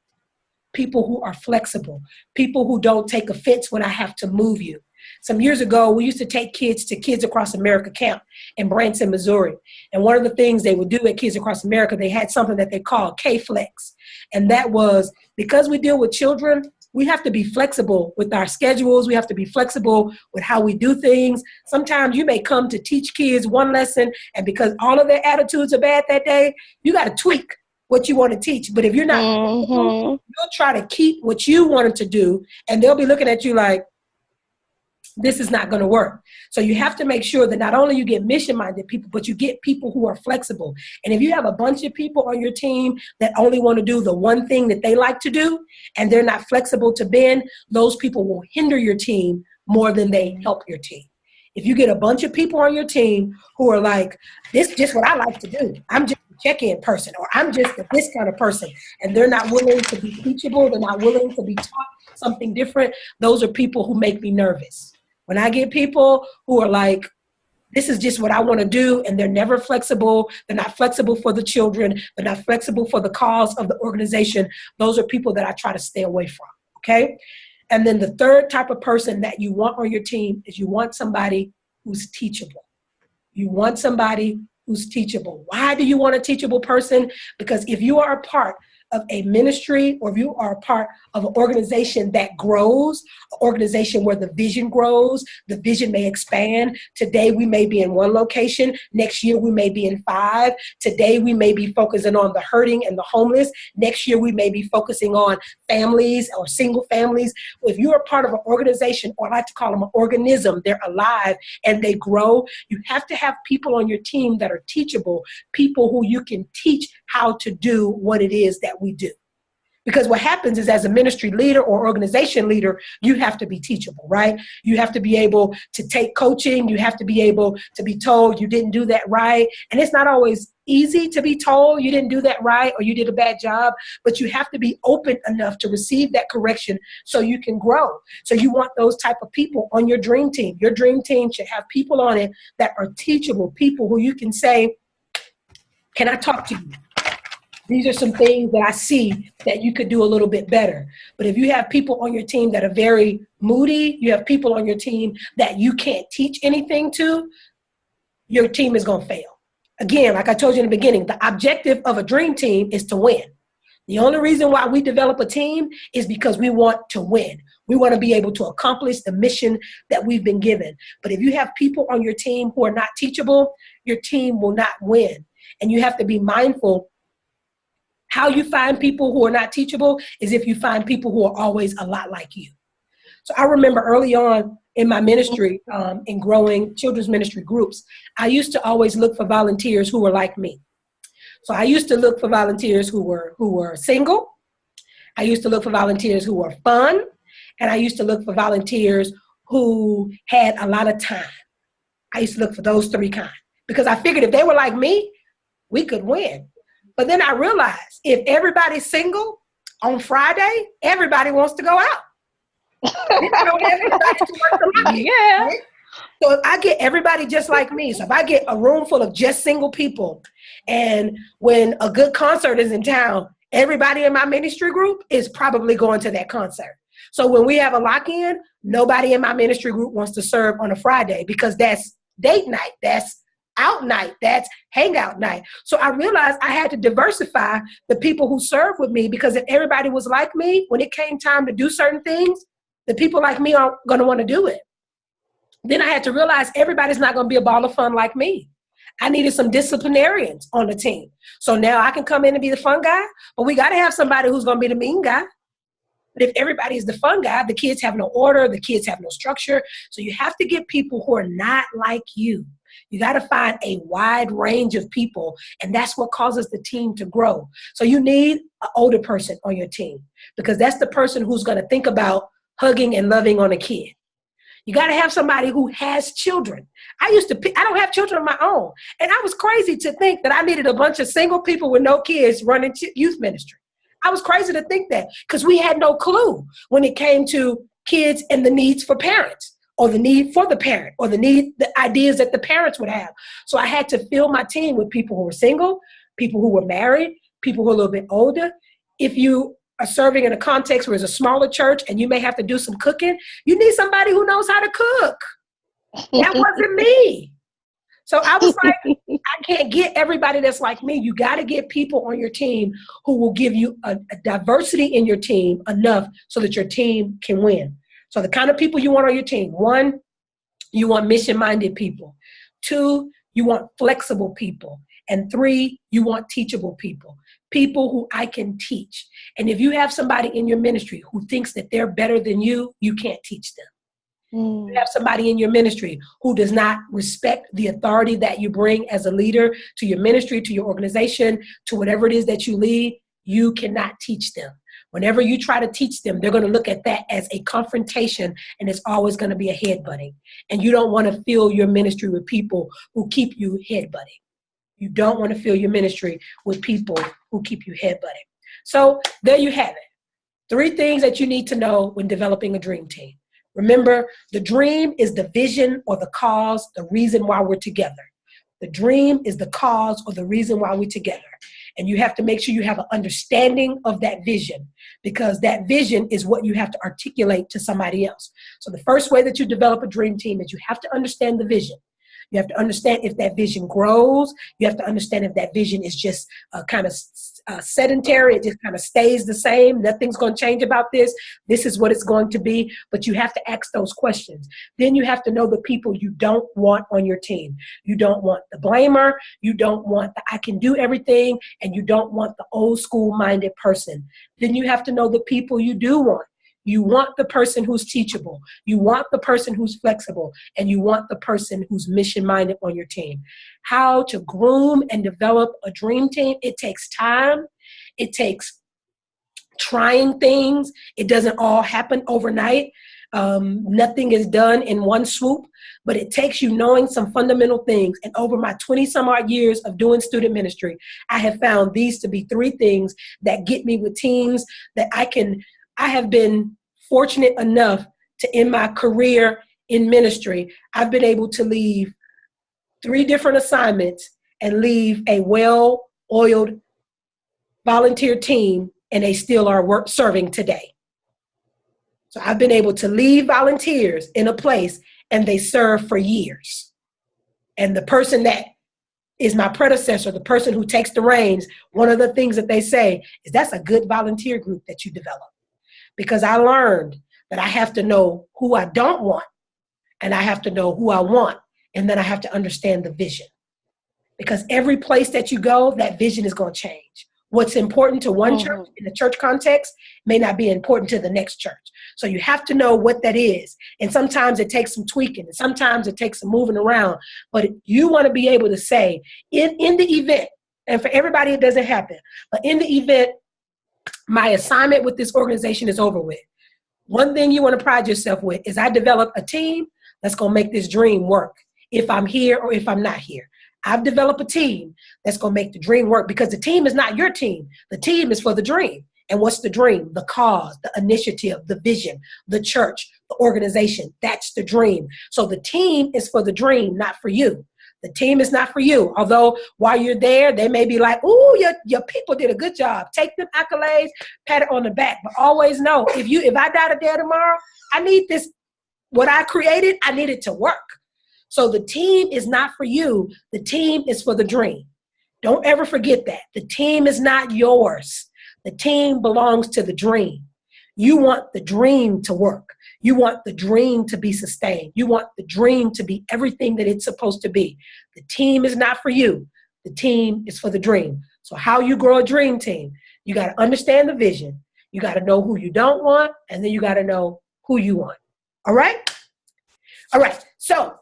People who are flexible. People who don't take offense when I have to move you. Some years ago, we used to take kids to Kids Across America camp in Branson, Missouri. And one of the things they would do at Kids Across America, they had something that they called K-Flex. And that was, because we deal with children, we have to be flexible with our schedules. We have to be flexible with how we do things. Sometimes you may come to teach kids one lesson, and because all of their attitudes are bad that day, you got to tweak what you want to teach. But if you're not, Mm-hmm. you'll try to keep what you wanted to do, and they'll be looking at you like, this is not going to work. So you have to make sure that not only you get mission-minded people, but you get people who are flexible. And if you have a bunch of people on your team that only want to do the one thing that they like to do, and they're not flexible to bend, those people will hinder your team more than they help your team. If you get a bunch of people on your team who are like, this is just what I like to do. I'm just a check-in person, or I'm just this kind of person, and they're not willing to be teachable, they're not willing to be taught something different, those are people who make me nervous. When I get people who are like, this is just what I want to do, and they're never flexible, they're not flexible for the children, they're not flexible for the cause of the organization, those are people that I try to stay away from, okay? And then the third type of person that you want on your team is you want somebody who's teachable. You want somebody who's teachable. Why do you want a teachable person? Because if you are a part of a ministry, or if you are a part of an organization that grows, an organization where the vision grows, the vision may expand. Today we may be in one location, next year we may be in 5. Today we may be focusing on the hurting and the homeless. Next year we may be focusing on families or single families. If you're a part of an organization, or I like to call them an organism, they're alive and they grow, you have to have people on your team that are teachable, people who you can teach how to do what it is that we do. Because what happens is, as a ministry leader or organization leader, you have to be teachable, right? You have to be able to take coaching. You have to be able to be told you didn't do that right. And it's not always easy to be told you didn't do that right or you did a bad job, but you have to be open enough to receive that correction so you can grow. So you want those type of people on your dream team. Your dream team should have people on it that are teachable, people who you can say, can I talk to you? These are some things that I see that you could do a little bit better. But if you have people on your team that are very moody, you have people on your team that you can't teach anything to, your team is going to fail. Again, like I told you in the beginning, the objective of a dream team is to win. The only reason why we develop a team is because we want to win. We want to be able to accomplish the mission that we've been given. But if you have people on your team who are not teachable, your team will not win. And you have to be mindful. How you find people who are not teachable is if you find people who are always a lot like you. So I remember early on in my ministry, in growing children's ministry groups, I used to always look for volunteers who were like me. So I used to look for volunteers who were single. I used to look for volunteers who were fun. And I used to look for volunteers who had a lot of time. I used to look for those 3 kinds. Because I figured if they were like me, we could win. But then I realized if everybody's single on Friday, everybody wants to go out. Yeah. Right? So if I get everybody just like me, so if I get a room full of just single people, and when a good concert is in town, everybody in my ministry group is probably going to that concert. So when we have a lock-in, nobody in my ministry group wants to serve on a Friday because that's date night, that's out night, that's hangout night. So I realized I had to diversify the people who serve with me, because if everybody was like me, when it came time to do certain things, the people like me aren't going to want to do it. Then I had to realize everybody's not going to be a ball of fun like me. I needed some disciplinarians on the team. So now I can come in and be the fun guy, but we got to have somebody who's going to be the mean guy. But if everybody is the fun guy, the kids have no order, the kids have no structure. So you have to get people who are not like you. You got to find a wide range of people, and that's what causes the team to grow. So you need an older person on your team, because that's the person who's going to think about hugging and loving on a kid. You got to have somebody who has children. I don't have children of my own, and I was crazy to think that I needed a bunch of single people with no kids running youth ministry. I was crazy to think that, because we had no clue when it came to kids and the needs for parents, or the need for the parent, or the ideas that the parents would have. So I had to fill my team with people who were single, people who were married, people who were a little bit older. If you are serving in a context where it's a smaller church and you may have to do some cooking, you need somebody who knows how to cook. That wasn't me. So I was like, I can't get everybody that's like me. You got to get people on your team who will give you a diversity in your team enough so that your team can win. So the kind of people you want on your team: 1, you want mission-minded people. 2, you want flexible people. And 3, you want teachable people. people who I can teach. And if you have somebody in your ministry who thinks that they're better than you can't teach them. You have somebody in your ministry who does not respect the authority that you bring as a leader to your ministry, to your organization, to whatever it is that you lead, you cannot teach them. Whenever you try to teach them, they're going to look at that as a confrontation, and it's always going to be a headbutting. And you don't want to fill your ministry with people who keep you headbutting. You don't want to fill your ministry with people who keep you headbutting. So there you have it. 3 things that you need to know when developing a dream team. Remember, the dream is the vision or the cause, the reason why we're together. The dream is the cause or the reason why we're together. And you have to make sure you have an understanding of that vision, because that vision is what you have to articulate to somebody else. So the first way that you develop a dream team is you have to understand the vision. You have to understand if that vision grows. You have to understand if that vision is just kind of sedentary. It just kind of stays the same. Nothing's going to change about this. This is what it's going to be. But you have to ask those questions. Then you have to know the people you don't want on your team. You don't want the blamer. You don't want the I can do everything. And you don't want the old school minded person. Then you have to know the people you do want. You want the person who's teachable. You want the person who's flexible. And you want the person who's mission-minded on your team. How to groom and develop a dream team. It takes time. It takes trying things. It doesn't all happen overnight. Nothing is done in one swoop, but it takes you knowing some fundamental things. And over my 20-some odd years of doing student ministry, I have found these to be 3 things that get me with teams that I have been fortunate enough to, in my career in ministry, I've been able to leave 3 different assignments and leave a well-oiled volunteer team, and they still are serving today. So I've been able to leave volunteers in a place and they serve for years. And the person that is my predecessor, the person who takes the reins, one of the things that they say is that's a good volunteer group that you develop. Because I learned that I have to know who I don't want, and I have to know who I want, and then I have to understand the vision. Because every place that you go, that vision is going to change. What's important to one church in the church context may not be important to the next church. So you have to know what that is. And sometimes it takes some tweaking, and sometimes it takes some moving around. But you want to be able to say, in the event, and for everybody it doesn't happen, but in the event my assignment with this organization is over with, one thing you want to pride yourself with is I develop a team that's going to make this dream work if I'm here or if I'm not here. I've developed a team that's going to make the dream work, because the team is not your team. The team is for the dream. And what's the dream? The cause, the initiative, the vision, the church, the organization. That's the dream. So the team is for the dream, not for you. The team is not for you. Although while you're there, they may be like, ooh, your people did a good job. Take them accolades, pat it on the back. But always know, if I die today tomorrow, I need this, what I created, I need it to work. So the team is not for you. The team is for the dream. Don't ever forget that. The team is not yours. The team belongs to the dream. You want the dream to work. You want the dream to be sustained. You want the dream to be everything that it's supposed to be. The team is not for you. The team is for the dream. So how you grow a dream team, you got to understand the vision. You got to know who you don't want, and then you got to know who you want. All right? All right. So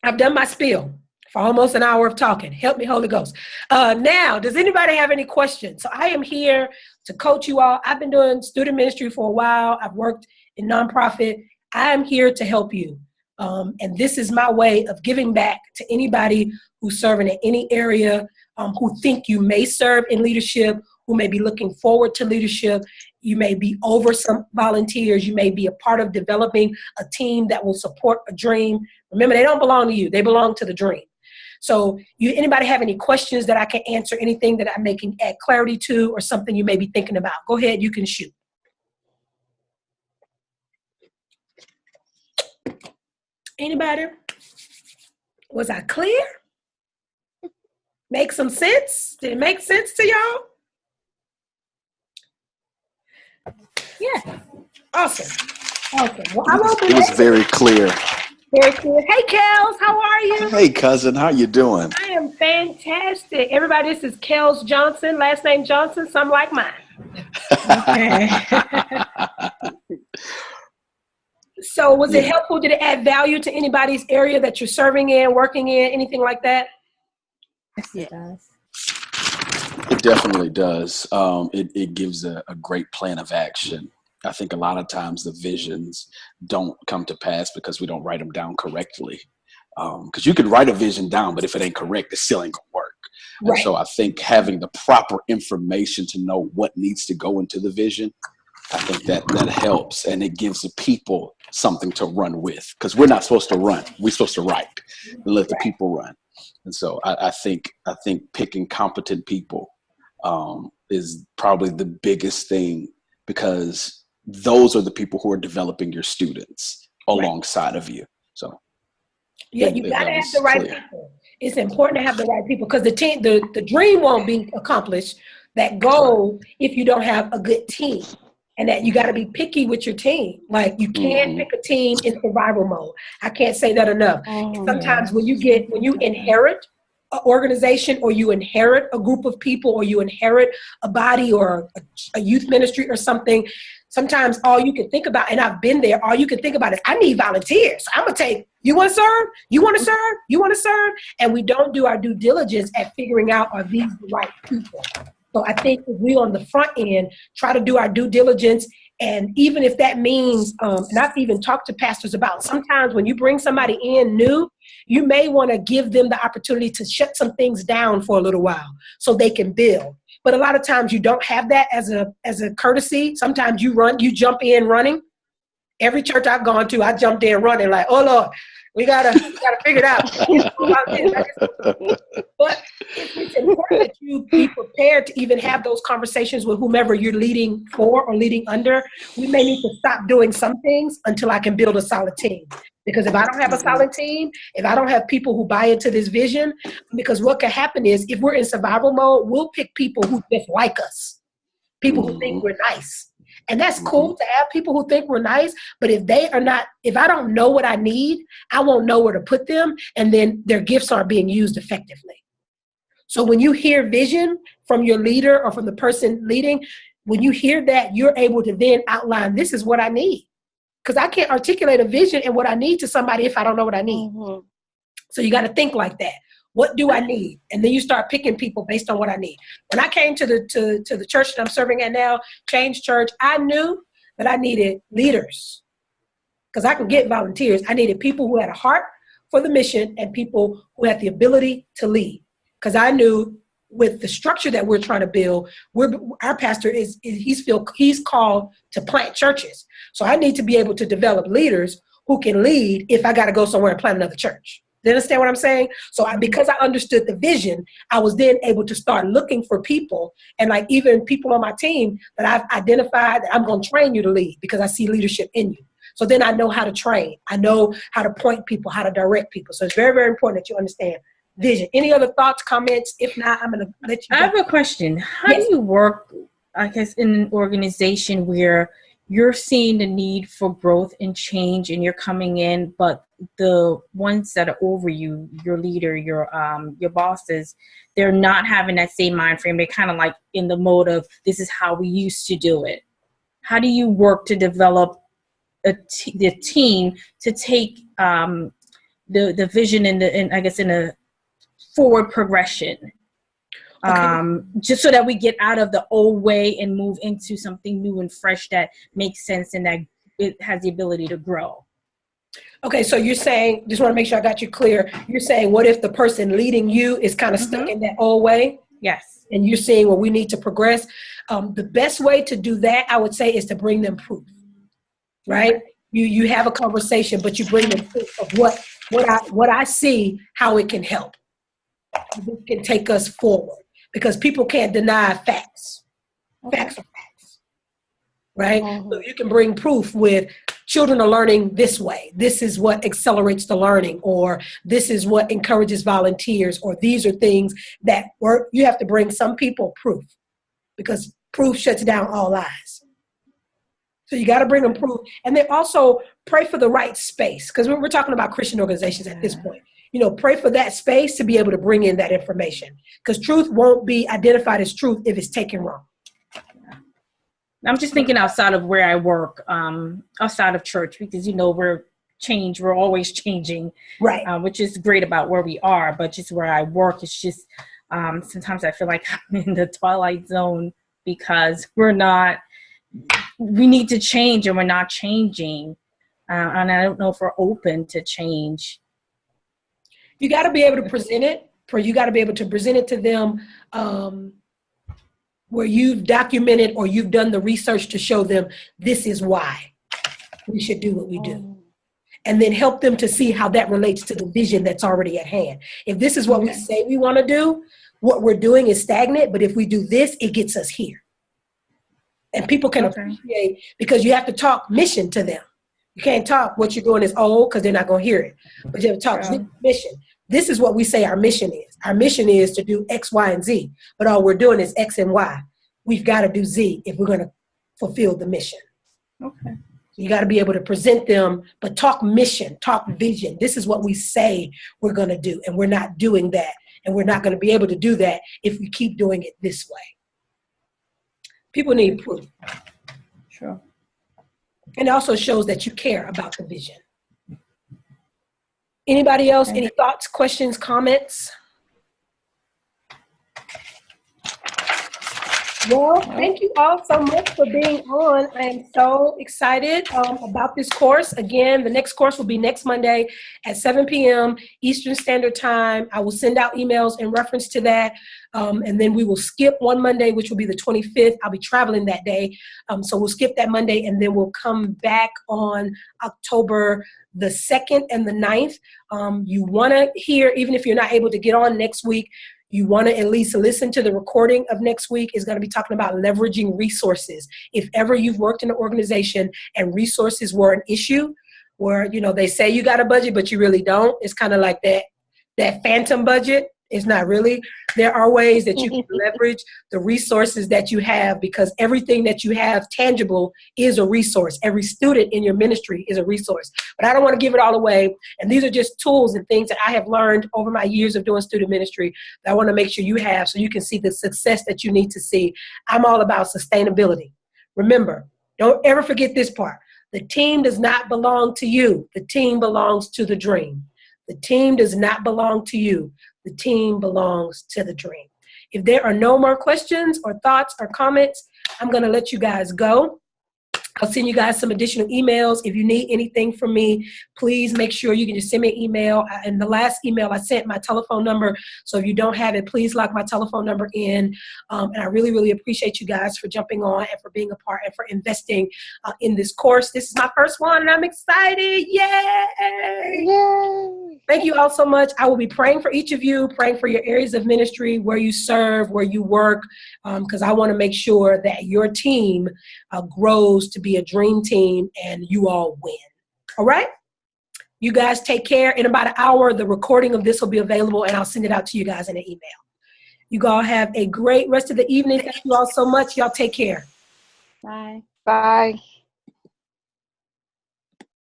I've done my spiel for almost an hour of talking. Help me, Holy Ghost. Now, does anybody have any questions? So I am here to coach you all. I've been doing student ministry for a while. I've worked in nonprofit. I am here to help you. And this is my way of giving back to anybody who's serving in any area, who think you may serve in leadership, who may be looking forward to leadership. You may be over some volunteers. You may be a part of developing a team that will support a dream. Remember, they don't belong to you. They belong to the dream. So anybody have any questions that I can answer, anything that I may can add clarity to, or something you may be thinking about? Go ahead, you can shoot. Anybody? Was I clear? Make some sense? Did it make sense to y'all? Yeah. Awesome. Okay. Well, It was very clear. Very good. Hey, Kels, how are you? Hey, cousin, how you doing? I am fantastic. Everybody, this is Kels Johnson, last name Johnson, some like mine. Okay. So was it Yeah. helpful? Did it add value to anybody's area that you're serving in, working in, anything like that? Yes, it does. It definitely does. It gives a great plan of action. I think a lot of times the visions don't come to pass because we don't write them down correctly. Because you can write a vision down, but if it ain't correct, it still ain't gonna work. And Right. so I think having the proper information to know what needs to go into the vision, I think that helps, and it gives the people something to run with. Because we're not supposed to run; we're supposed to write and let the people run. And so I think picking competent people is probably the biggest thing, because those are the people who are developing your students alongside of you. So Yeah, if you that got to have was the right clear. people. It's important to have the right people because the dream won't be accomplished, that goal, if you don't have a good team. And that you got to be picky with your team. Like you can't pick a team in survival mode. I can't say that enough. Sometimes when you inherit an organization, or you inherit a group of people, or you inherit a body or a youth ministry or something, sometimes all you can think about, and I've been there, all you can think about is, I need volunteers. I'm going to take, you want to serve? You want to serve? You want to serve? And we don't do our due diligence at figuring out, are these the right people? So I think if we on the front end try to do our due diligence, and even if that means, and I've even talked to pastors about, sometimes when you bring somebody in new, you may want to give them the opportunity to shut some things down for a little while so they can build. But a lot of times you don't have that as a courtesy. Sometimes you jump in running. Every church I've gone to, I jumped in running like, oh Lord, we gotta figure it out. But it's important that you be prepared to even have those conversations with whomever you're leading for or leading under. We may need to stop doing some things until I can build a solid team. Because if I don't have a solid team, if I don't have people who buy into this vision, because what can happen is, if we're in survival mode, we'll pick people who just like us, people who think we're nice. And that's cool to have people who think we're nice, but if I don't know what I need, I won't know where to put them, and then their gifts aren't being used effectively. So when you hear vision from your leader or from the person leading, when you hear that, you're able to then outline, this is what I need. Because I can't articulate a vision and what I need to somebody if I don't know what I need. So you got to think like that. What do I need? And then you start picking people based on what I need. When I came to the church that I'm serving at now, Change Church, I knew that I needed leaders, because I could get volunteers. I needed people who had a heart for the mission and people who had the ability to lead. Because I knew with the structure that we're trying to build, our pastor he's called to plant churches. So I need to be able to develop leaders who can lead if I got to go somewhere and plant another church. Do you understand what I'm saying? So because I understood the vision, I was then able to start looking for people, and like even people on my team that I've identified that I'm going to train you to lead because I see leadership in you. So then I know how to train. I know how to point people, how to direct people. So it's very, very important that you understand vision. Any other thoughts, comments? If not, I'm going to let you go. I have a question. How do you work, I guess, in an organization where you're seeing the need for growth and change and you're coming in, but the ones that are over you, your leader, your bosses, they're not having that same mind frame. They're kind of like in the mode of, this is how we used to do it. How do you work to develop the team to take the vision in a forward progression? Just so that we get out of the old way and move into something new and fresh that makes sense and that it has the ability to grow. Okay, so you're saying, just want to make sure I got you clear. You're saying, what if the person leading you is kind of stuck in that old way? Yes. And you're saying, well, we need to progress. The best way to do that, I would say, is to bring them proof, right? You have a conversation, but you bring them proof of what I see, how it can help. It can take us forward. Because people can't deny facts. Facts are facts, right? So you can bring proof with, children are learning this way. This is what accelerates the learning, or this is what encourages volunteers, or these are things that work. You have to bring some people proof, because proof shuts down all lies. So you got to bring them proof. And then also pray for the right space, because we're talking about Christian organizations at this point. You know, pray for that space to be able to bring in that information, because truth won't be identified as truth if it's taken wrong. I'm just thinking outside of where I work, outside of church, because, you know, we're always changing, right? Which is great about where we are, but just where I work, it's just sometimes I feel like I'm in the twilight zone because we need to change and we're not changing. And I don't know if we're open to change. You got to be able to present it. You got to be able to present it to them where you've documented or you've done the research to show them this is why we should do what we do. And then help them to see how that relates to the vision that's already at hand. If this is what we say we want to do, what we're doing is stagnant, but if we do this, it gets us here. And people can appreciate, because you have to talk mission to them. You can't talk what you're doing is old, because they're not going to hear it. But you have to talk mission. This is what we say our mission is. Our mission is to do X, Y, and Z. But all we're doing is X and Y. We've got to do Z if we're going to fulfill the mission. Okay. You got to be able to present them, but talk mission, talk vision. This is what we say we're going to do, and we're not doing that. And we're not going to be able to do that if we keep doing it this way. People need proof. Sure. And it also shows that you care about the vision. Anybody else? Any thoughts, questions, comments? Well, thank you all so much for being on. I am so excited about this course. Again, the next course will be next Monday at 7 p.m. Eastern Standard Time. I will send out emails in reference to that. And then we will skip one Monday, which will be the 25th. I'll be traveling that day. So we'll skip that Monday, and then we'll come back on October the 2nd and the 9th. You want to hear, even if you're not able to get on next week, you want to at least listen to the recording of next week. Is going to be talking about leveraging resources. If ever you've worked in an organization and resources were an issue, where, you know, they say you got a budget, but you really don't. It's kind of like that phantom budget. It's not really. There are ways that you can leverage the resources that you have, because everything that you have tangible is a resource. Every student in your ministry is a resource. But I don't want to give it all away. And these are just tools and things that I have learned over my years of doing student ministry that I want to make sure you have, so you can see the success that you need to see. I'm all about sustainability. Remember, don't ever forget this part. The team does not belong to you. The team belongs to the dream. The team does not belong to you. The team belongs to the dream. If there are no more questions or thoughts or comments, I'm going to let you guys go. I'll send you guys some additional emails. If you need anything from me, please make sure you can just send me an email. In the last email, I sent my telephone number. So if you don't have it, please lock my telephone number in. And I really, really appreciate you guys for jumping on and for being a part and for investing in this course. This is my first one, and I'm excited. Yay! Yay! Thank you all so much. I will be praying for each of you, praying for your areas of ministry, where you serve, where you work, because I want to make sure that your team grows to be a dream team and you all win. All right? You guys take care. In about an hour, the recording of this will be available, and I'll send it out to you guys in an email. You all have a great rest of the evening. Thank you all so much. Y'all take care. Bye. Bye.